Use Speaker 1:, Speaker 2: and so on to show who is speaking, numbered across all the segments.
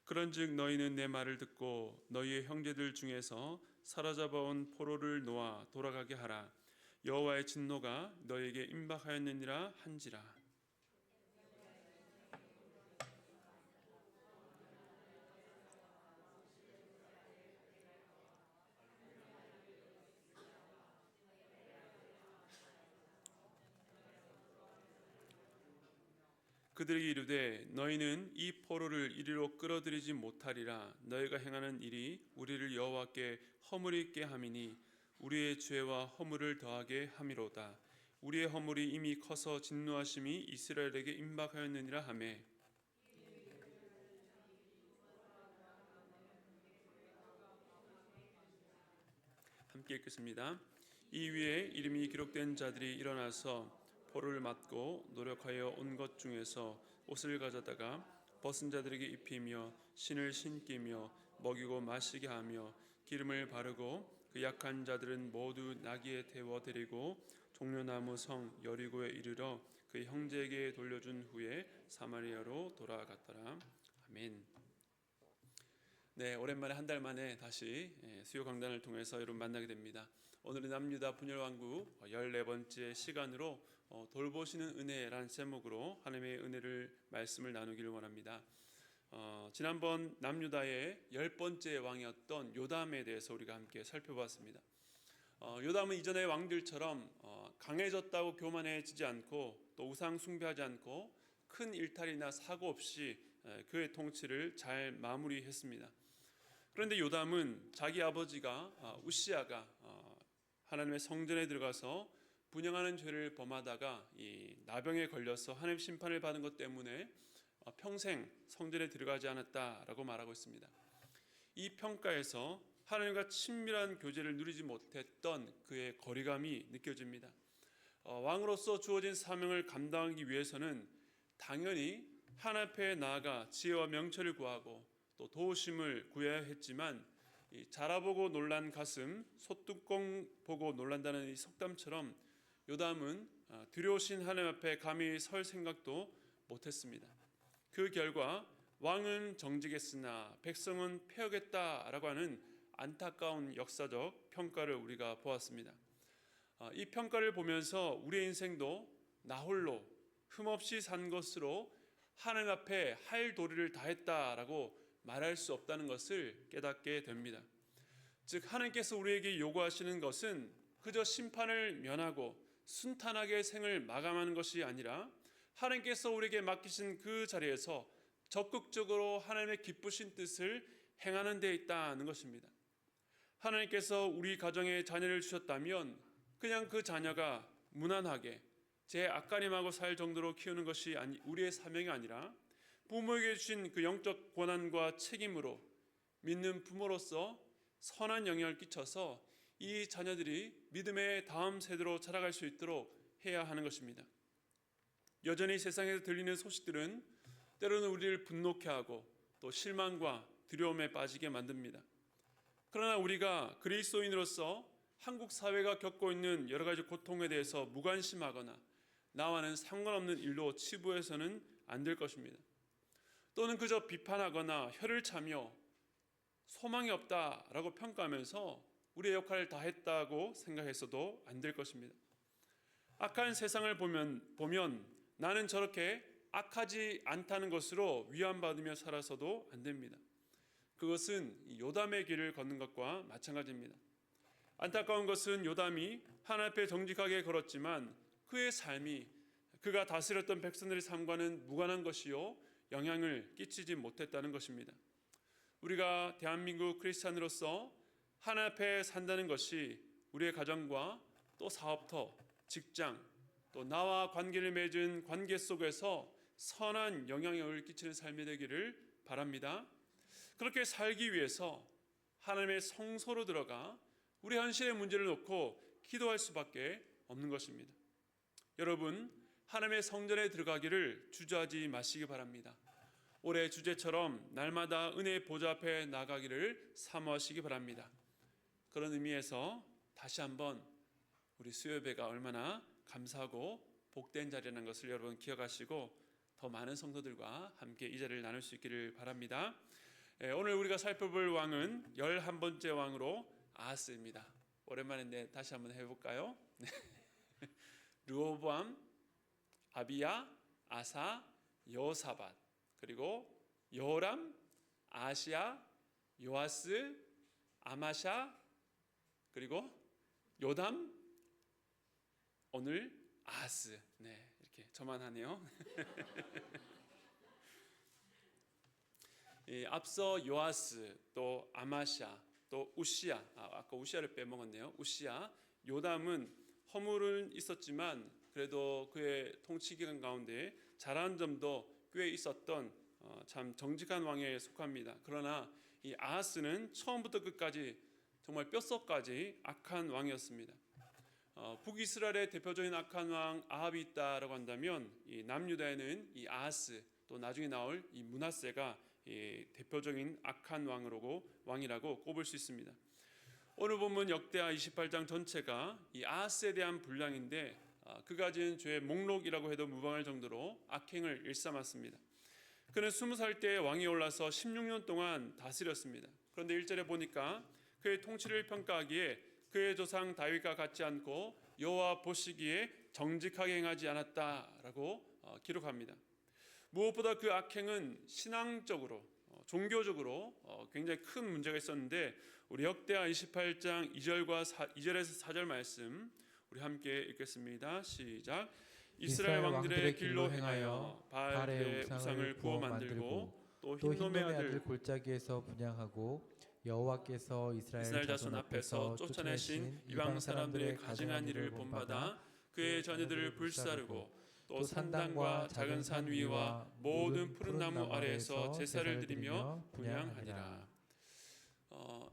Speaker 1: 그런즉 너희는 내 말을 듣고 너희의 형제들 중에서 사로잡아온 포로를 놓아 돌아가게 하라. 여호와의 진노가 너희에게 임박하였느니라 한지라. 그들에게 이르되 너희는 이 포로를 이리로 끌어들이지 못하리라. 너희가 행하는 일이 우리를 여호와께 허물이 있게 함이니 우리의 죄와 허물을 더하게 함이로다. 우리의 허물이 이미 커서 진노하심이 이스라엘에게 임박하였느니라 하매. 함께 읽겠습니다. 이 위에 이름이 기록된 자들이 일어나서 포로를 맞고 노력하여 온 것 중에서 옷을 가져다가 벗은 자들에게 입히며 신을 신기며 먹이고 마시게 하며 기름을 바르고 그 약한 자들은 모두 나귀에 태워 데리고 종려나무 성 여리고에 이르러 그 형제에게 돌려준 후에 사마리아로 돌아갔더라. 아멘. 네, 오랜만에 한 달 만에 다시 수요 강단을 통해서 여러분 만나게 됩니다. 오늘은 남유다 분열왕국 14번째 시간으로 돌보시는 은혜라는 제목으로 하나님의 은혜를 말씀을 나누기를 원합니다. 지난번 남유다의 10번째 왕이었던 요담에 대해서 우리가 함께 살펴봤습니다. 요담은 이전의 왕들처럼 강해졌다고 교만해지지 않고 또 우상 숭배하지 않고 큰 일탈이나 사고 없이 그의 통치를 잘 마무리했습니다. 그런데 요담은 자기 아버지가 우시야가 하나님의 성전에 들어가서 분향하는 죄를 범하다가 이 나병에 걸려서 하나님 심판을 받은 것 때문에 평생 성전에 들어가지 않았다라고 말하고 있습니다. 이 평가에서 하나님과 친밀한 교제를 누리지 못했던 그의 거리감이 느껴집니다. 왕으로서 주어진 사명을 감당하기 위해서는 당연히 하나님 앞에 나아가 지혜와 명철을 구하고 또 도우심을 구해야 했지만 자라보고 놀란 가슴 소뚜껑 보고 놀란다는 이 속담처럼 요담은 두려우신 하나님 앞에 감히 설 생각도 못했습니다. 그 결과 왕은 정직했으나 백성은 패역했다라고 하는 안타까운 역사적 평가를 우리가 보았습니다. 이 평가를 보면서 우리의 인생도 나 홀로 흠없이 산 것으로 하나님 앞에 할 도리를 다했다라고 말할 수 없다는 것을 깨닫게 됩니다. 즉 하나님께서 우리에게 요구하시는 것은 그저 심판을 면하고 순탄하게 생을 마감하는 것이 아니라 하나님께서 우리에게 맡기신 그 자리에서 적극적으로 하나님의 기쁘신 뜻을 행하는 데 있다는 것입니다. 하나님께서 우리 가정에 자녀를 주셨다면 그냥 그 자녀가 무난하게 제 앞가림하고 살 정도로 키우는 것이 우리의 사명이 아니라 부모에게 주신 그 영적 권한과 책임으로 믿는 부모로서 선한 영향을 끼쳐서 이 자녀들이 믿음의 다음 세대로 자라갈 수 있도록 해야 하는 것입니다. 여전히 세상에서 들리는 소식들은 때로는 우리를 분노케 하고 또 실망과 두려움에 빠지게 만듭니다. 그러나 우리가 그리스도인으로서 한국 사회가 겪고 있는 여러 가지 고통에 대해서 무관심하거나 나와는 상관없는 일로 치부해서는 안 될 것입니다. 또는 그저 비판하거나 혀를 차며 소망이 없다라고 평가하면서 우리의 역할을 다 했다고 생각해서도 안 될 것입니다. 악한 세상을 보면 나는 저렇게 악하지 않다는 것으로 위안받으며 살아서도 안 됩니다. 그것은 요담의 길을 걷는 것과 마찬가지입니다. 안타까운 것은 요담이 하나님 앞에 정직하게 걸었지만 그의 삶이 그가 다스렸던 백성들의 삶과는 무관한 것이요 영향을 끼치지 못했다는 것입니다. 우리가 대한민국 크리스찬으로서 하나님 앞에 산다는 것이 우리의 가정과 또 사업터, 직장, 또 나와 관계를 맺은 관계 속에서 선한 영향력을 끼치는 삶이 되기를 바랍니다. 그렇게 살기 위해서 하나님의 성소로 들어가 우리 현실의 문제를 놓고 기도할 수밖에 없는 것입니다. 여러분, 하나님의 성전에 들어가기를 주저하지 마시기 바랍니다. 올해 주제처럼 날마다 은혜의 보좌 앞에 나가기를 사모하시기 바랍니다. 그런 의미에서 다시 한번 우리 수요예배가 얼마나 감사하고 복된 자리라는 것을 여러분 기억하시고 더 많은 성도들과 함께 이 자리를 나눌 수 있기를 바랍니다. 오늘 우리가 살펴볼 왕은 11번째 왕으로 아하스입니다. 오랜만에 다시 한번 해볼까요? 르호보암, 아비야, 아사, 여호사밧, 그리고 여호람, 아하시야, 요아스, 아마샤, 그리고 요담, 오늘 아하스. 네, 이렇게 저만 하네요. 앞서 요아스, 또 아마샤, 또 우시야, 아까 우시야를 빼먹었네요. 우시야, 요담은 허물은 있었지만 그래도 그의 통치 기간 가운데 잘하는 점도 꽤 있었던 참 정직한 왕에 속합니다. 그러나 이 아하스는 처음부터 끝까지 정말 뼛속까지 악한 왕이었습니다. 북이스라엘의 대표적인 악한 왕 아합이 있다라고 한다면 이 남유다에는 이 아하스, 또 나중에 나올 이 므낫세가 이 대표적인 악한 왕이라고 꼽을 수 있습니다. 오늘 본문 역대하 28장 전체가 이 아하스에 대한 분량인데 그가 지은 죄의 목록이라고 해도 무방할 정도로 악행을 일삼았습니다. 그는 20살 때 왕이 올라서 16년 동안 다스렸습니다. 그런데 1절에 보니까 그의 통치를 평가하기에 그의 조상 다윗과 같지 않고 여호와 보시기에 정직하게 행하지 않았다라고 기록합니다. 무엇보다 그 악행은 신앙적으로, 종교적으로 굉장히 큰 문제가 있었는데 우리 역대하 28장 2절에서 4절 말씀 우리 함께 읽겠습니다. 시작. 이스라엘 왕들의 길로 행하여 바알의 우상을 부어 만들고 또 흰놈의 아들
Speaker 2: 골짜기에서 분향하고 여호와께서 이스라엘
Speaker 1: 자손 앞에서 쫓아내신 이방 사람들의 가증한 일을 본받아 그의 자녀들을 불사르고 또 산당과 작은 산 위와 모든 푸른 나무 아래에서 제사를 드리며 분향하니라.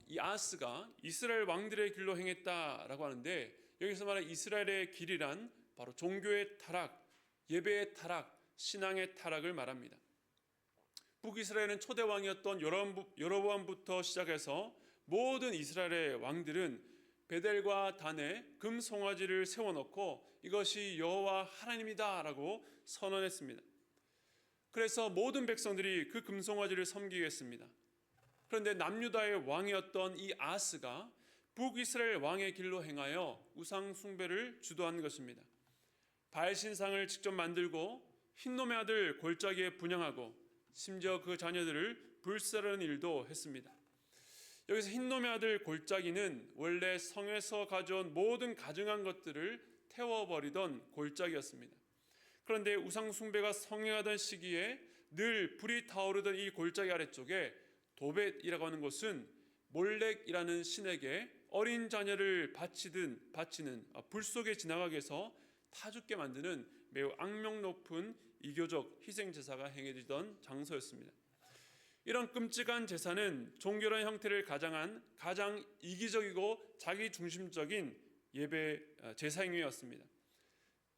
Speaker 1: 이 아하스가 이스라엘 왕들의 길로 행했다라고 하는데 여기서 말하는 이스라엘의 길이란 바로 종교의 타락, 예배의 타락, 신앙의 타락을 말합니다. 북이스라엘은 초대 왕이었던 여로보암부터 시작해서 모든 이스라엘의 왕들은 베델과 단에 금 송아지를 세워놓고 이것이 여호와 하나님이다라고 선언했습니다. 그래서 모든 백성들이 그 금송아지를 섬기겠습니다. 그런데 남유다의 왕이었던 이 아하스가 북이스라엘 왕의 길로 행하여 우상 숭배를 주도한 것입니다. 바알 신상을 직접 만들고 흰놈의 아들 골짜기에 분향하고 심지어 그 자녀들을 불사르는 일도 했습니다. 여기서 흰놈의 아들 골짜기는 원래 성에서 가져온 모든 가증한 것들을 태워버리던 골짜기였습니다. 그런데 우상 숭배가 성행하던 시기에 늘 불이 타오르던 이 골짜기 아래쪽에 도벳이라고 하는 곳은 몰렉이라는 신에게 어린 자녀를 바치는 불 속에 지나가게 해서 타 죽게 만드는 매우 악명 높은 이교적 희생 제사가 행해지던 장소였습니다. 이런 끔찍한 제사는 종교란 형태를 가장한 가장 이기적이고 자기 중심적인 예배 제사 행위였습니다.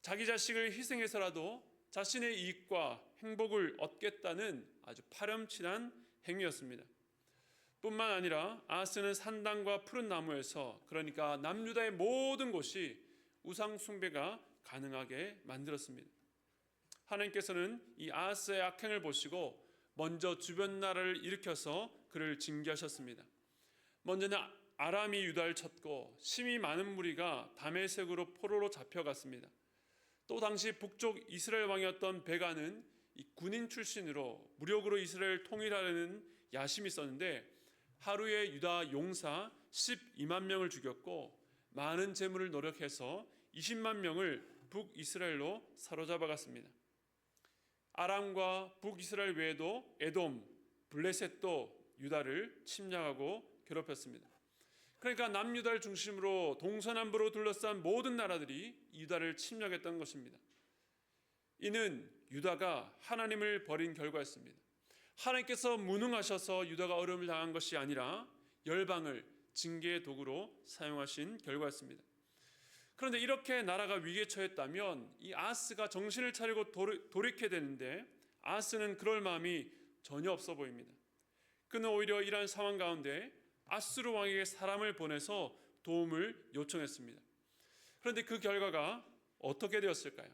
Speaker 1: 자기 자식을 희생해서라도 자신의 이익과 행복을 얻겠다는 아주 파렴치한 행위였습니다. 뿐만 아니라 아하스는 산당과 푸른 나무에서, 그러니까 남유다의 모든 곳이 우상 숭배가 가능하게 만들었습니다. 하나님께서는 이 아하스의 악행을 보시고 먼저 주변 나라를 일으켜서 그를 징계하셨습니다. 먼저는 아람이 유다를 쳤고 심히 많은 무리가 다메섹으로 포로로 잡혀갔습니다. 또 당시 북쪽 이스라엘 왕이었던 베가는 이 군인 출신으로 무력으로 이스라엘을 통일하려는 야심이 있었는데 하루에 유다 용사 12만 명을 죽였고 많은 재물을 노력해서 20만 명을 북이스라엘로 사로잡아갔습니다. 아람과 북이스라엘 외에도 에돔, 블레셋도 유다를 침략하고 괴롭혔습니다. 그러니까 남유다를 중심으로 동서남북으로 둘러싼 모든 나라들이 유다를 침략했던 것입니다. 이는 유다가 하나님을 버린 결과였습니다. 하나님께서 무능하셔서 유다가 어려움을 당한 것이 아니라 열방을 징계의 도구로 사용하신 결과였습니다. 그런데 이렇게 나라가 위기에 처했다면 이 아하스가 정신을 차리고 돌이켜야 되는데 아하스는 그럴 마음이 전혀 없어 보입니다. 그는 오히려 이러한 상황 가운데 아수르 왕에게 사람을 보내서 도움을 요청했습니다. 그런데 그 결과가 어떻게 되었을까요?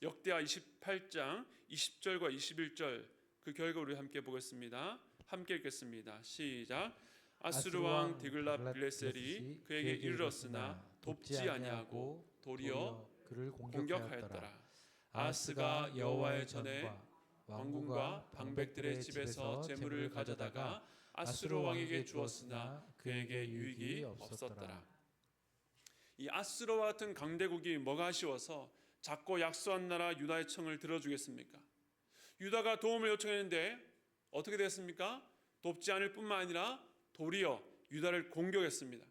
Speaker 1: 역대하 28장 20절과 21절 그 결과 우리 함께 보겠습니다. 함께 읽겠습니다. 시작. 아수르 왕 디글랏빌레셀이 그에게 이르렀으나 돕지 아니하고 도리어
Speaker 2: 그를
Speaker 1: 공격하였더라. 아하스가 여호와의 전에 왕궁과 방백들의 집에서 재물을 가져다가 아수르 왕에게 주었으나 그에게 유익이 없었더라. 이 아수르와 같은 강대국이 뭐가 아쉬워서 작고 약소한 나라 유다의 청을 들어주겠습니까? 유다가 도움을 요청했는데 어떻게 됐습니까? 돕지 않을 뿐만 아니라 도리어 유다를 공격했습니다.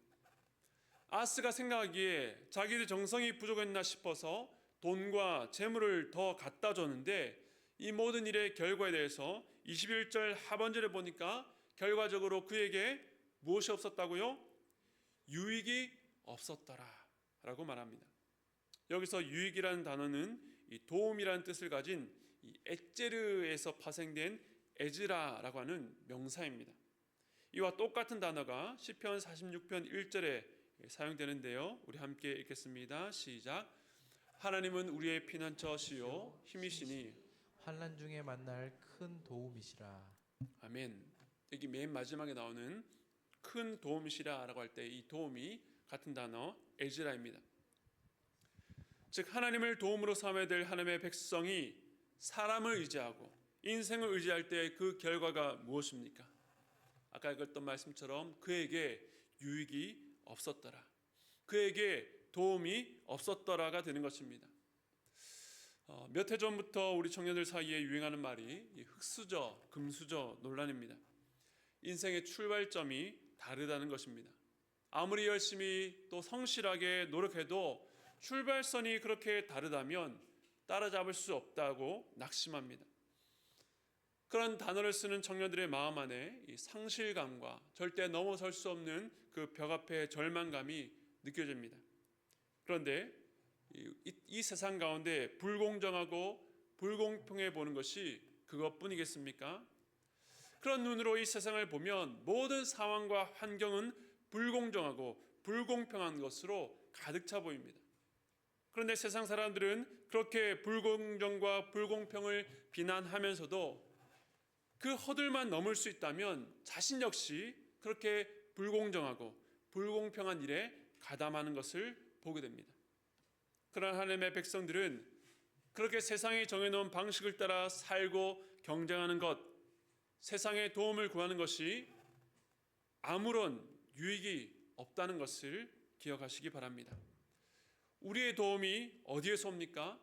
Speaker 1: 아하스가 생각하기에 자기들 정성이 부족했나 싶어서 돈과 재물을 더 갖다 줬는데 이 모든 일의 결과에 대해서 21절 하반절에 보니까 결과적으로 그에게 무엇이 없었다고요? 유익이 없었더라 라고 말합니다. 여기서 유익이라는 단어는 이 도움이라는 뜻을 가진 이 엣제르에서 파생된 에즈라라고 하는 명사입니다. 이와 똑같은 단어가 시편 46편 1절에 사용되는데요. 우리 함께 읽겠습니다. 시작. 하나님은 우리의 피난처시요 힘이시니
Speaker 2: 환난 중에 만날 큰 도움이시라.
Speaker 1: 아멘. 여기 맨 마지막에 나오는 큰 도움이시라라고 할 때 이 도움이 같은 단어 에즈라입니다. 즉 하나님을 도움으로 삼아야 될 하나님의 백성이 사람을 의지하고 인생을 의지할 때 그 결과가 무엇입니까? 아까 읽었던 말씀처럼 그에게 유익이 없었더라. 그에게 도움이 없었더라가 되는 것입니다. 몇 해 전부터 우리 청년들 사이에 유행하는 말이 흙수저, 금수저 논란입니다. 인생의 출발점이 다르다는 것입니다. 아무리 열심히 또 성실하게 노력해도 출발선이 그렇게 다르다면 따라잡을 수 없다고 낙심합니다. 그런 단어를 쓰는 청년들의 마음 안에 이 상실감과 절대 넘어설 수 없는 그 벽 앞에 절망감이 느껴집니다. 그런데 이 세상 가운데 불공정하고 불공평해 보는 것이 그것뿐이겠습니까? 그런 눈으로 이 세상을 보면 모든 상황과 환경은 불공정하고 불공평한 것으로 가득 차 보입니다. 그런데 세상 사람들은 그렇게 불공정과 불공평을 비난하면서도 그 허들만 넘을 수 있다면 자신 역시 그렇게 불공정하고 불공평한 일에 가담하는 것을 보게 됩니다. 그러나 하나님의 백성들은 그렇게 세상이 정해놓은 방식을 따라 살고 경쟁하는 것, 세상의 도움을 구하는 것이 아무런 유익이 없다는 것을 기억하시기 바랍니다. 우리의 도움이 어디에서 옵니까?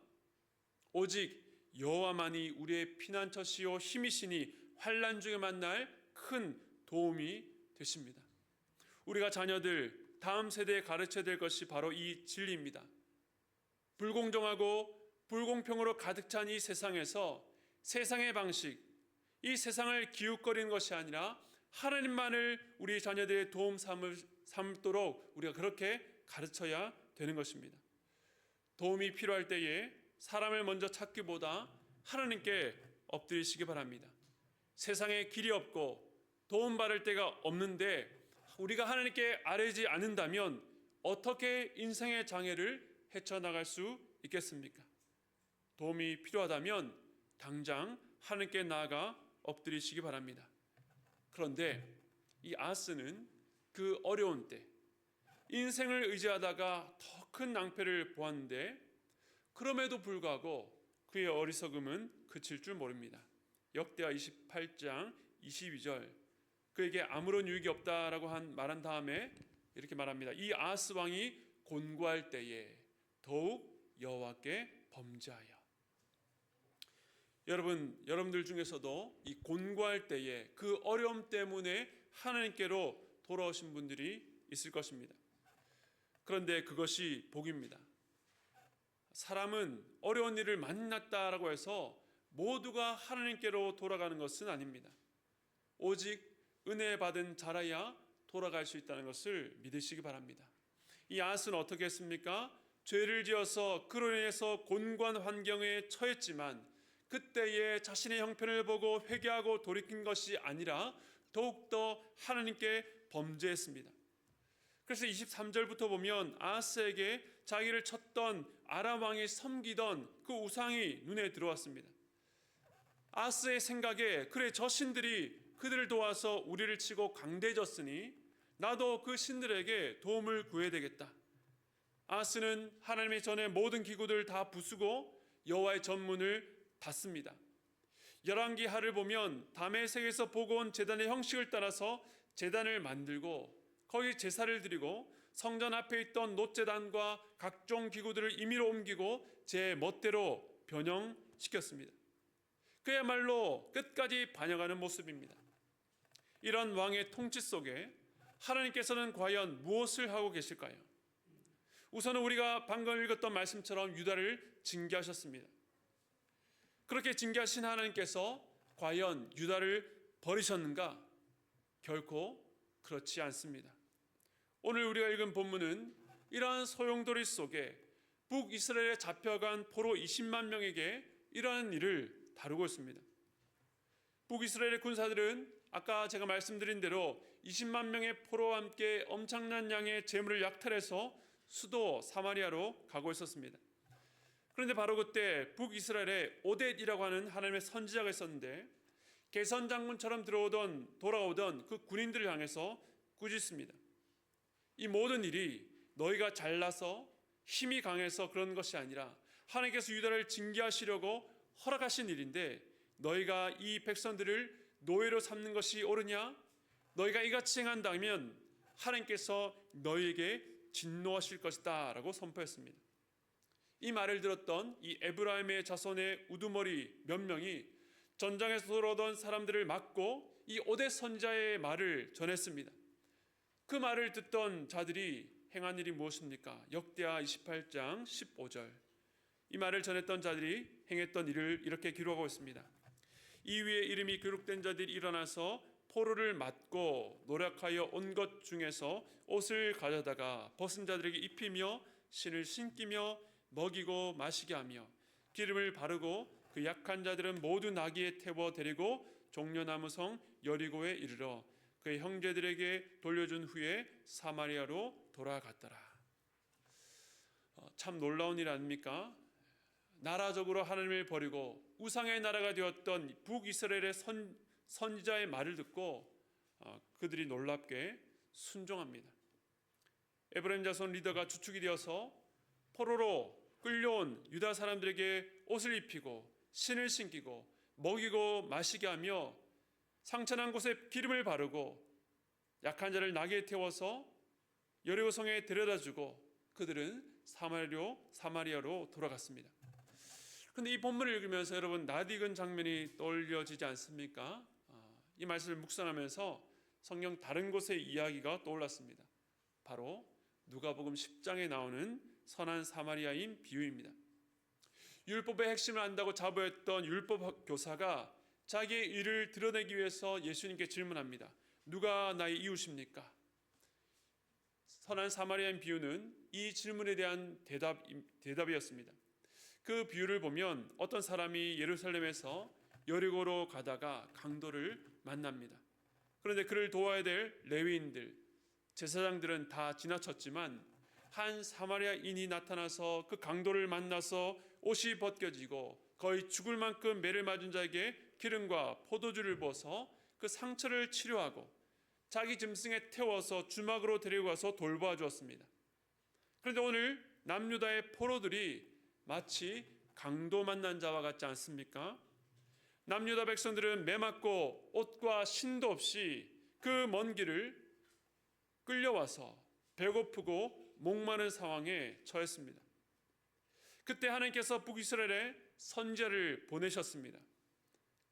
Speaker 1: 오직 여호와만이 우리의 피난처시요 힘이시니 환난 중에 만날 큰 도움이 되십니다. 우리가 자녀들, 다음 세대에 가르쳐야 될 것이 바로 이 진리입니다. 불공정하고 불공평으로 가득 찬 이 세상에서 세상의 방식, 이 세상을 기웃거리는 것이 아니라 하나님만을 우리 자녀들의 도움 삼도록 우리가 그렇게 가르쳐야 되는 것입니다. 도움이 필요할 때에 사람을 먼저 찾기보다 하나님께 엎드리시기 바랍니다. 세상에 길이 없고 도움받을 데가 없는데 우리가 하나님께 아뢰지 않는다면 어떻게 인생의 장애를 헤쳐나갈 수 있겠습니까? 도움이 필요하다면 당장 하나님께 나아가 엎드리시기 바랍니다. 그런데 이 아하스는 그 어려운 때 인생을 의지하다가 더 큰 낭패를 보았는데 그럼에도 불구하고 그의 어리석음은 그칠 줄 모릅니다. 역대하 28장 22절 그에게 아무런 유익이 없다라고 말한 다음에 이렇게 말합니다. 이 아하스 왕이 곤고할 때에 더욱 여호와께 범죄하여. 여러분들 중에서도 이 곤고할 때에 그 어려움 때문에 하나님께로 돌아오신 분들이 있을 것입니다. 그런데 그것이 복입니다. 사람은 어려운 일을 만났다라고 해서 모두가 하나님께로 돌아가는 것은 아닙니다. 오직 은혜 받은 자라야 돌아갈 수 있다는 것을 믿으시기 바랍니다. 이 아하스는 어떻게 했습니까? 죄를 지어서 그로 인해서 곤고한 환경에 처했지만 그때에 자신의 형편을 보고 회개하고 돌이킨 것이 아니라 더욱더 하나님께 범죄했습니다. 그래서 23절부터 보면 아하스에게 자기를 쳤던 아람 왕이 섬기던 그 우상이 눈에 들어왔습니다. 아하스의 생각에 그래 저 신들이 그들을 도와서 우리를 치고 강대해졌으니 나도 그 신들에게 도움을 구해야 되겠다. 아하스는 하나님의 전에 모든 기구들을 다 부수고 여호와의 전문을 닫습니다. 열왕기 하를 보면 다메섹에서 보고 온 제단의 형식을 따라서 제단을 만들고 거기 제사를 드리고 성전 앞에 있던 놋제단과 각종 기구들을 임의로 옮기고 제 멋대로 변형시켰습니다. 그야말로 끝까지 반영하는 모습입니다. 이런 왕의 통치 속에 하나님께서는 과연 무엇을 하고 계실까요? 우선은 우리가 방금 읽었던 말씀처럼 유다를 징계하셨습니다. 그렇게 징계하신 하나님께서 과연 유다를 버리셨는가? 결코 그렇지 않습니다. 오늘 우리가 읽은 본문은 이러한 소용돌이 속에 북이스라엘에 잡혀간 포로 20만 명에게 이러한 일을 다루고 있습니다. 북이스라엘의 군사들은 아까 제가 말씀드린 대로 20만 명의 포로와 함께 엄청난 양의 재물을 약탈해서 수도 사마리아로 가고 있었습니다. 그런데 바로 그때 북이스라엘에 오뎃이라고 하는 하나님의 선지자가 있었는데 개선 장군처럼 돌아오던 그 군인들을 향해서 꾸짖습니다. 이 모든 일이 너희가 잘나서 힘이 강해서 그런 것이 아니라 하나님께서 유다를 징계하시려고 허락하신 일인데 너희가 이 백성들을 노예로 삼는 것이 옳으냐? 너희가 이같이 행한다면 하나님께서 너희에게 진노하실 것이다 라고 선포했습니다. 이 말을 들었던 이 에브라임의 자손의 우두머리 몇 명이 전장에서 돌아오던 사람들을 막고 이 오뎃 선지자의 말을 전했습니다. 그 말을 듣던 자들이 행한 일이 무엇입니까? 역대하 28장 15절. 이 말을 전했던 자들이 행했던 일을 이렇게 기록하고 있습니다. 이 위에 이름이 기록된 자들이 일어나서 포로를 맞고 노력하여 온 것 중에서 옷을 가져다가 벗은 자들에게 입히며 신을 신기며 먹이고 마시게 하며 기름을 바르고 그 약한 자들은 모두 나귀에 태워 데리고 종려나무성 여리고에 이르러 그의 형제들에게 돌려준 후에 사마리아로 돌아갔더라. 참 놀라운 일 아닙니까? 나라적으로 하나님을 버리고 우상의 나라가 되었던 북이스라엘의 선지자의 말을 듣고 그들이 놀랍게 순종합니다. 에브라임 자손 리더가 주축이 되어서 포로로 끌려온 유다 사람들에게 옷을 입히고 신을 신기고 먹이고 마시게 하며 상처난 곳에 기름을 바르고 약한 자를 나귀에 태워서 여리고성에 데려다주고 그들은 사마리아로 돌아갔습니다. 그런데 이 본문을 읽으면서 여러분 낯익은 장면이 떠올려지지 않습니까? 이 말씀을 묵상하면서 성경 다른 곳의 이야기가 떠올랐습니다. 바로 누가복음 10장에 나오는 선한 사마리아인 비유입니다. 율법의 핵심을 안다고 자부했던 율법 교사가 자기의 일을 드러내기 위해서 예수님께 질문합니다. 누가 나의 이웃입니까? 선한 사마리아인 비유는 이 질문에 대한 대답이었습니다. 그 비유를 보면 어떤 사람이 예루살렘에서 여리고로 가다가 강도를 만납니다. 그런데 그를 도와야 될 레위인들, 제사장들은 다 지나쳤지만 한 사마리아인이 나타나서 그 강도를 만나서 옷이 벗겨지고 거의 죽을 만큼 매를 맞은 자에게 기름과 포도주를 부어서 그 상처를 치료하고 자기 짐승에 태워서 주막으로 데리고 가서 돌보아 주었습니다. 그런데 오늘 남유다의 포로들이 마치 강도 만난 자와 같지 않습니까? 남유다 백성들은 매맞고 옷과 신도 없이 그 먼 길을 끌려와서 배고프고 목마른 상황에 처했습니다. 그때 하나님께서 북이스라엘에 선지자를 보내셨습니다.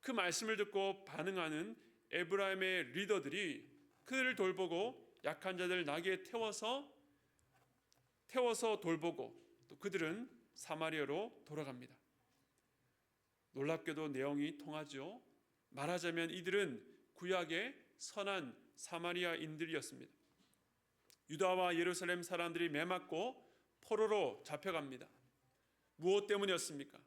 Speaker 1: 그 말씀을 듣고 반응하는 에브라임의 리더들이 그들을 돌보고 약한 자들 나귀에 태워서 돌보고 또 그들은 사마리아로 돌아갑니다. 놀랍게도 내용이 통하죠. 말하자면 이들은 구약의 선한 사마리아인들이었습니다. 유다와 예루살렘 사람들이 매맞고 포로로 잡혀갑니다. 무엇 때문이었습니까?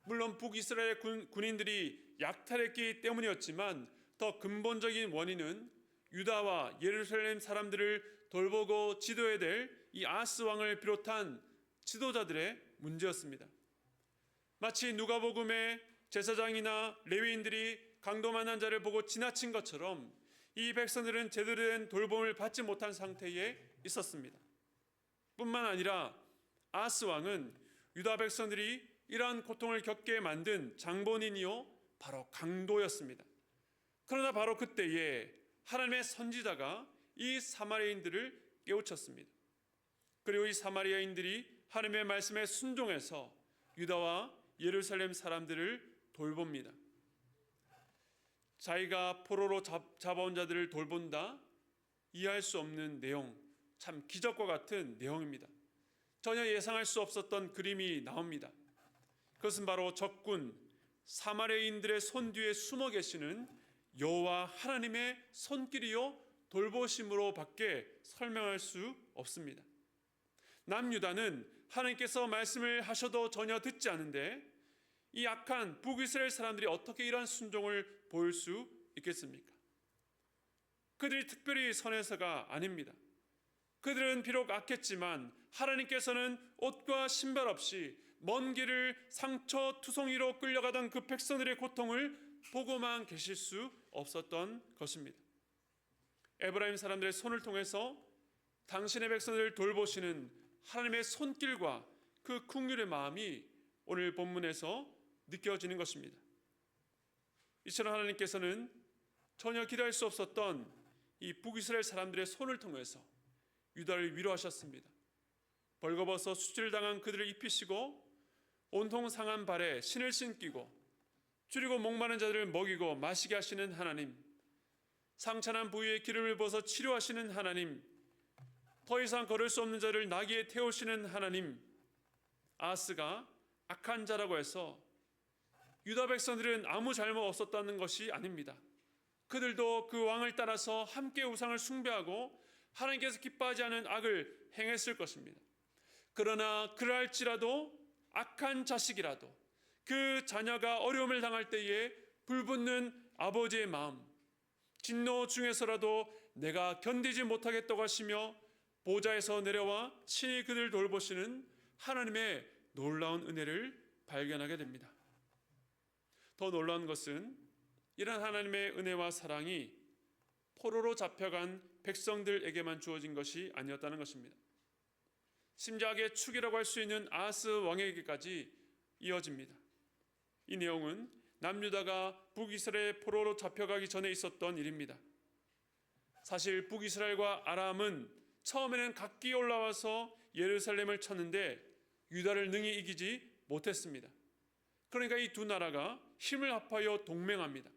Speaker 1: 물론 북이스라엘 군인들이 약탈했기 때문이었지만 더 근본적인 원인은 유다와 예루살렘 사람들을 돌보고 지도해야 될 이 아하스 왕을 비롯한 지도자들의 문제였습니다. 마치 누가복음의 제사장이나 레위인들이 강도 만난 자를 보고 지나친 것처럼 이 백성들은 제대로 된 돌봄을 받지 못한 상태에 있었습니다. 뿐만 아니라 아하스 왕은 유다 백성들이 이러한 고통을 겪게 만든 장본인이요 바로 강도였습니다. 그러나 바로 그때에 하나님의 선지자가 이 사마리아인들을 깨우쳤습니다. 그리고 이 사마리아인들이 하나님의 말씀에 순종해서 유다와 예루살렘 사람들을 돌봅니다. 자기가 포로로 잡아온 자들을 돌본다? 이해할 수 없는 내용, 참 기적과 같은 내용입니다. 전혀 예상할 수 없었던 그림이 나옵니다. 그것은 바로 적군 사마리아인들의 손 뒤에 숨어 계시는 여호와 하나님의 손길이요 돌보심으로 밖에 설명할 수 없습니다. 남유다는 하나님께서 말씀을 하셔도 전혀 듣지 않는데 이 악한 북이스라엘 사람들이 어떻게 이러한 순종을 보일 수 있겠습니까? 그들이 특별히 선해서가 아닙니다. 그들은 비록 악했지만 하나님께서는 옷과 신발 없이 먼 길을 상처투성이로 끌려가던 그 백성들의 고통을 보고만 계실 수 없었던 것입니다. 에브라임 사람들의 손을 통해서 당신의 백성들을 돌보시는 하나님의 손길과 그 긍휼의 마음이 오늘 본문에서 느껴지는 것입니다. 이처럼 하나님께서는 전혀 기대할 수 없었던 이 북이스라엘 사람들의 손을 통해서 유다를 위로하셨습니다. 벌거벗어 수질당한 그들을 입히시고 온통 상한 발에 신을 신기고 줄이고 목마른 자들을 먹이고 마시게 하시는 하나님, 상처난 부위에 기름을 부어서 치료하시는 하나님, 더 이상 걸을 수 없는 자를 나귀에 태우시는 하나님. 아하스가 악한 자라고 해서 유다 백성들은 아무 잘못 없었다는 것이 아닙니다. 그들도 그 왕을 따라서 함께 우상을 숭배하고 하나님께서 기뻐하지 않은 악을 행했을 것입니다. 그러나 그럴지라도 악한 자식이라도 그 자녀가 어려움을 당할 때에 불붙는 아버지의 마음, 진노 중에서라도 내가 견디지 못하겠다고 하시며 보좌에서 내려와 친히 그들을 돌보시는 하나님의 놀라운 은혜를 발견하게 됩니다. 더 놀라운 것은 이런 하나님의 은혜와 사랑이 포로로 잡혀간 백성들에게만 주어진 것이 아니었다는 것입니다. 심지어의 축이라고 할 수 있는 아하스 왕에게까지 이어집니다. 이 내용은 남유다가 북이스라엘 포로로 잡혀가기 전에 있었던 일입니다. 사실 북이스라엘과 아람은 처음에는 각기 올라와서 예루살렘을 쳤는데 유다를 능히 이기지 못했습니다. 그러니까 이 두 나라가 힘을 합하여 동맹합니다.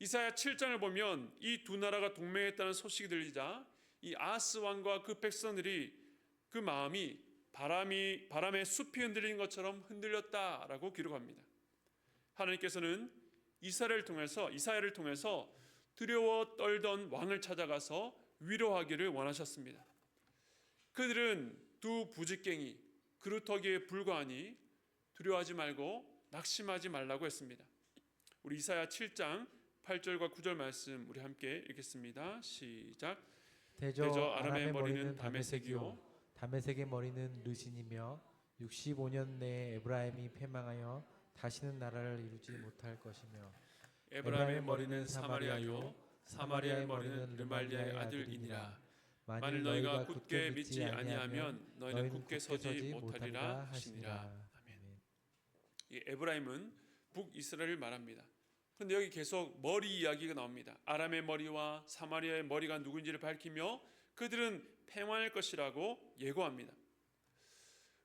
Speaker 1: 이사야 7장을 보면 이 두 나라가 동맹했다는 소식이 들리자 이 아하스 왕과 그 백성들이 그 마음이 바람에 숲이 흔들린 것처럼 흔들렸다라고 기록합니다. 하나님께서는 이사야를 통해서 두려워 떨던 왕을 찾아가서 위로하기를 원하셨습니다. 그들은 두 부직갱이 그루터기에 불과하니 두려워하지 말고 낙심하지 말라고 했습니다. 우리 이사야 7장 8절과 9절 말씀 우리 함께 읽겠습니다. 시작.
Speaker 2: 대저 아람의 머리는 다메섹이요 다메섹의 머리는 르신이며 65년 내에 에브라임이 패망하여 다시는 나라를 이루지 못할 것이며
Speaker 1: 에브라임의 머리는 사마리아요 사마리아의 머리는 르말리아의 아들이니라. 만일 너희가 굳게 믿지 아니하면 너희는 굳게 서지 못하리라 하시니라. 아멘. 이 에브라임은 북이스라엘을 말합니다. 그런데 여기 계속 머리 이야기가 나옵니다. 아람의 머리와 사마리아의 머리가 누구인지를 밝히며 그들은 패망할 것이라고 예고합니다.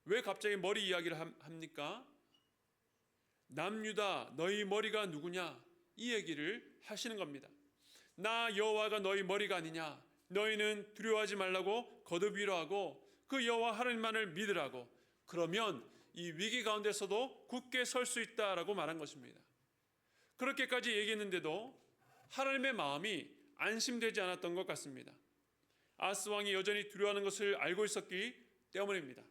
Speaker 1: 왜 갑자기 머리 이야기를 합니까? 남유다 너희 머리가 누구냐? 이 얘기를 하시는 겁니다. 나 여호와가 너희 머리가 아니냐? 너희는 두려워하지 말라고 거듭 위로하고 그 여호와 하나님만을 믿으라고. 그러면 이 위기 가운데서도 굳게 설 수 있다라고 말한 것입니다. 그렇게까지 얘기했는데도 하나님의 마음이 안심되지 않았던 것 같습니다. 아하스 왕이 여전히 두려워하는 것을 알고 있었기 때문입니다.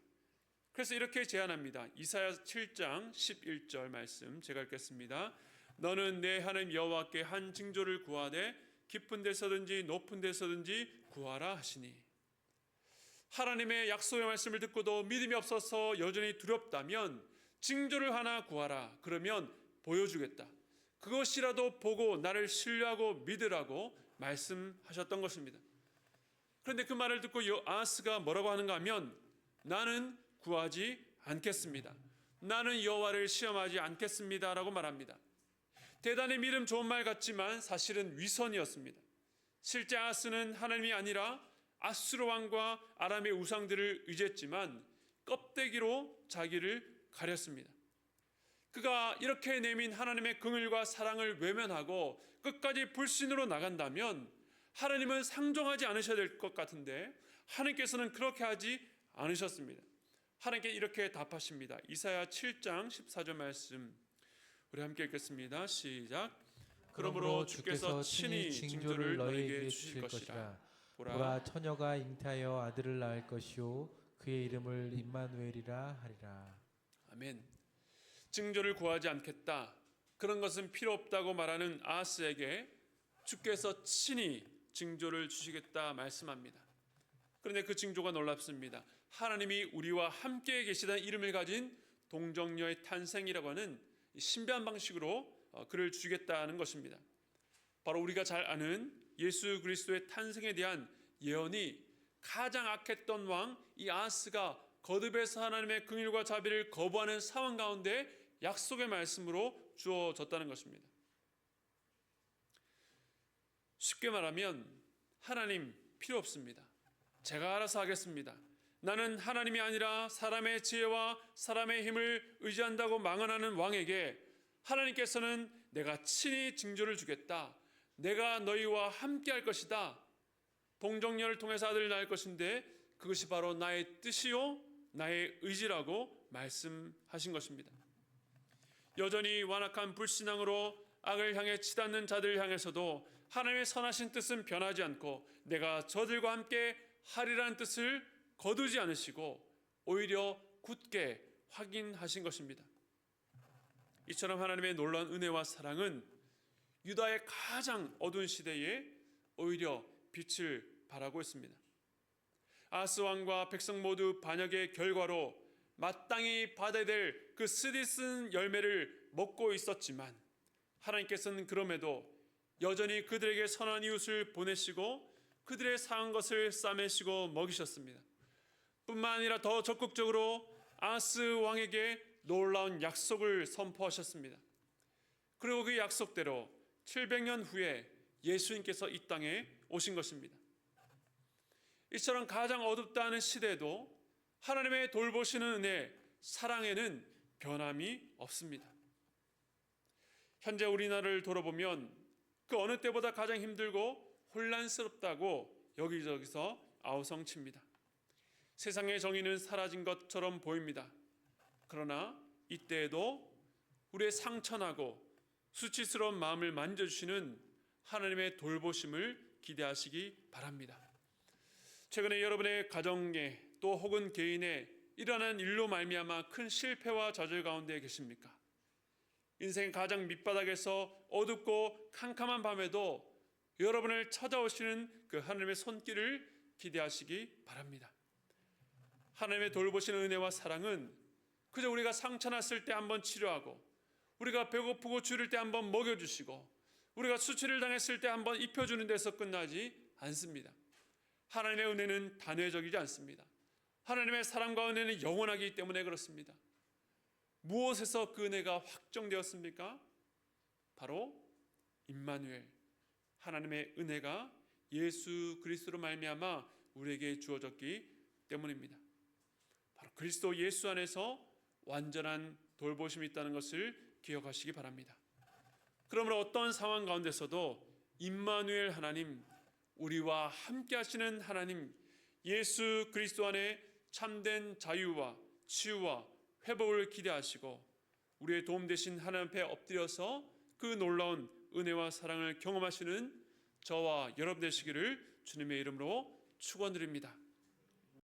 Speaker 1: 그래서 이렇게 제안합니다. 이사야 7장 11절 말씀 제가 읽겠습니다. 너는 내 하나님 여호와께 한 징조를 구하되 깊은 데서든지 높은 데서든지 구하라 하시니. 하나님의 약속의 말씀을 듣고도 믿음이 없어서 여전히 두렵다면 징조를 하나 구하라. 그러면 보여주겠다. 그것이라도 보고 나를 신뢰하고 믿으라고 말씀하셨던 것입니다. 그런데 그 말을 듣고 아하스가 뭐라고 하는가 하면 나는 구하지 않겠습니다. 나는 여호와를 시험하지 않겠습니다라고 말합니다. 대단히 믿음 좋은 말 같지만 사실은 위선이었습니다. 실제 아하스는 하나님이 아니라 아수르 왕과 아람의 우상들을 의지했지만 껍데기로 자기를 가렸습니다. 그가 이렇게 내민 하나님의 긍휼과 사랑을 외면하고 끝까지 불신으로 나간다면 하나님은 상종하지 않으셔야 될 것 같은데 하나님께서는 그렇게 하지 않으셨습니다. 하나님께 이렇게 답하십니다. 이사야 7장 14절 말씀 우리 함께 읽겠습니다. 시작. 그러므로 주께서 친히 징조를 너희에게 주실 것이라.
Speaker 2: 보라 처녀가 잉태하여 아들을 낳을 것이요 그의 이름을 임마누엘이라 하리라.
Speaker 1: 아멘. 징조를 구하지 않겠다. 그런 것은 필요 없다고 말하는 아하스에게 주께서 친히 징조를 주시겠다 말씀합니다. 그런데 그 징조가 놀랍습니다. 하나님이 우리와 함께 계시다는 이름을 가진 동정녀의 탄생이라고 하는 신비한 방식으로 그를 주겠다는 것입니다. 바로 우리가 잘 아는 예수 그리스도의 탄생에 대한 예언이 가장 악했던 왕 이 아하스가 거듭해서 하나님의 긍휼과 자비를 거부하는 상황 가운데 약속의 말씀으로 주어졌다는 것입니다. 쉽게 말하면 하나님 필요 없습니다. 제가 알아서 하겠습니다. 나는 하나님이 아니라 사람의 지혜와 사람의 힘을 의지한다고 망언하는 왕에게 하나님께서는 내가 친히 징조를 주겠다. 내가 너희와 함께 할 것이다. 동정녀를 통해서 아들을 낳을 것인데 그것이 바로 나의 뜻이요 나의 의지라고 말씀하신 것입니다. 여전히 완악한 불신앙으로 악을 향해 치닫는 자들을 향해서도 하나님의 선하신 뜻은 변하지 않고 내가 저들과 함께 하리라는 뜻을 거두지 않으시고 오히려 굳게 확인하신 것입니다. 이처럼 하나님의 놀라운 은혜와 사랑은 유다의 가장 어두운 시대에 오히려 빛을 발하고 있습니다. 아하스 왕과 백성 모두 반역의 결과로 마땅히 받아야 될 그 쓰디쓴 열매를 먹고 있었지만 하나님께서는 그럼에도 여전히 그들에게 선한 이웃을 보내시고 그들의 상한 것을 싸매시고 먹이셨습니다. 뿐만 아니라 더 적극적으로 아하스 왕에게 놀라운 약속을 선포하셨습니다. 그리고 그 약속대로 700년 후에 예수님께서 이 땅에 오신 것입니다. 이처럼 가장 어둡다는 시대에도 하나님의 돌보시는 은혜, 사랑에는 변함이 없습니다. 현재 우리나라를 돌아보면 그 어느 때보다 가장 힘들고 혼란스럽다고 여기저기서 아우성칩니다. 세상의 정의는 사라진 것처럼 보입니다. 그러나 이때에도 우리의 상처나고 수치스러운 마음을 만져주시는 하나님의 돌보심을 기대하시기 바랍니다. 최근에 여러분의 가정에 또 혹은 개인에 일어난 일로 말미암아 큰 실패와 좌절 가운데 계십니까? 인생 가장 밑바닥에서 어둡고 캄캄한 밤에도 여러분을 찾아오시는 그 하나님의 손길을 기대하시기 바랍니다. 하나님의 돌보시는 은혜와 사랑은 그저 우리가 상처 났을 때 한번 치료하고 우리가 배고프고 주릴 때 한번 먹여주시고 우리가 수치를 당했을 때 한번 입혀주는 데서 끝나지 않습니다. 하나님의 은혜는 단회적이지 않습니다. 하나님의 사랑과 은혜는 영원하기 때문에 그렇습니다. 무엇에서 그 은혜가 확정되었습니까? 바로 임마누엘 하나님의 은혜가 예수 그리스도로 말미암아 우리에게 주어졌기 때문입니다. 바로 그리스도 예수 안에서 완전한 돌보심이 있다는 것을 기억하시기 바랍니다. 그러므로 어떤 상황 가운데서도 임마누엘 하나님, 우리와 함께 하시는 하나님, 예수 그리스도 안에 참된 자유와 치유와 회복을 기대하시고 우리의 도움 되신 하나님 앞에 엎드려서 그 놀라운 은혜와 사랑을 경험하시는 저와 여러분 되시기를 주님의 이름으로 축원드립니다.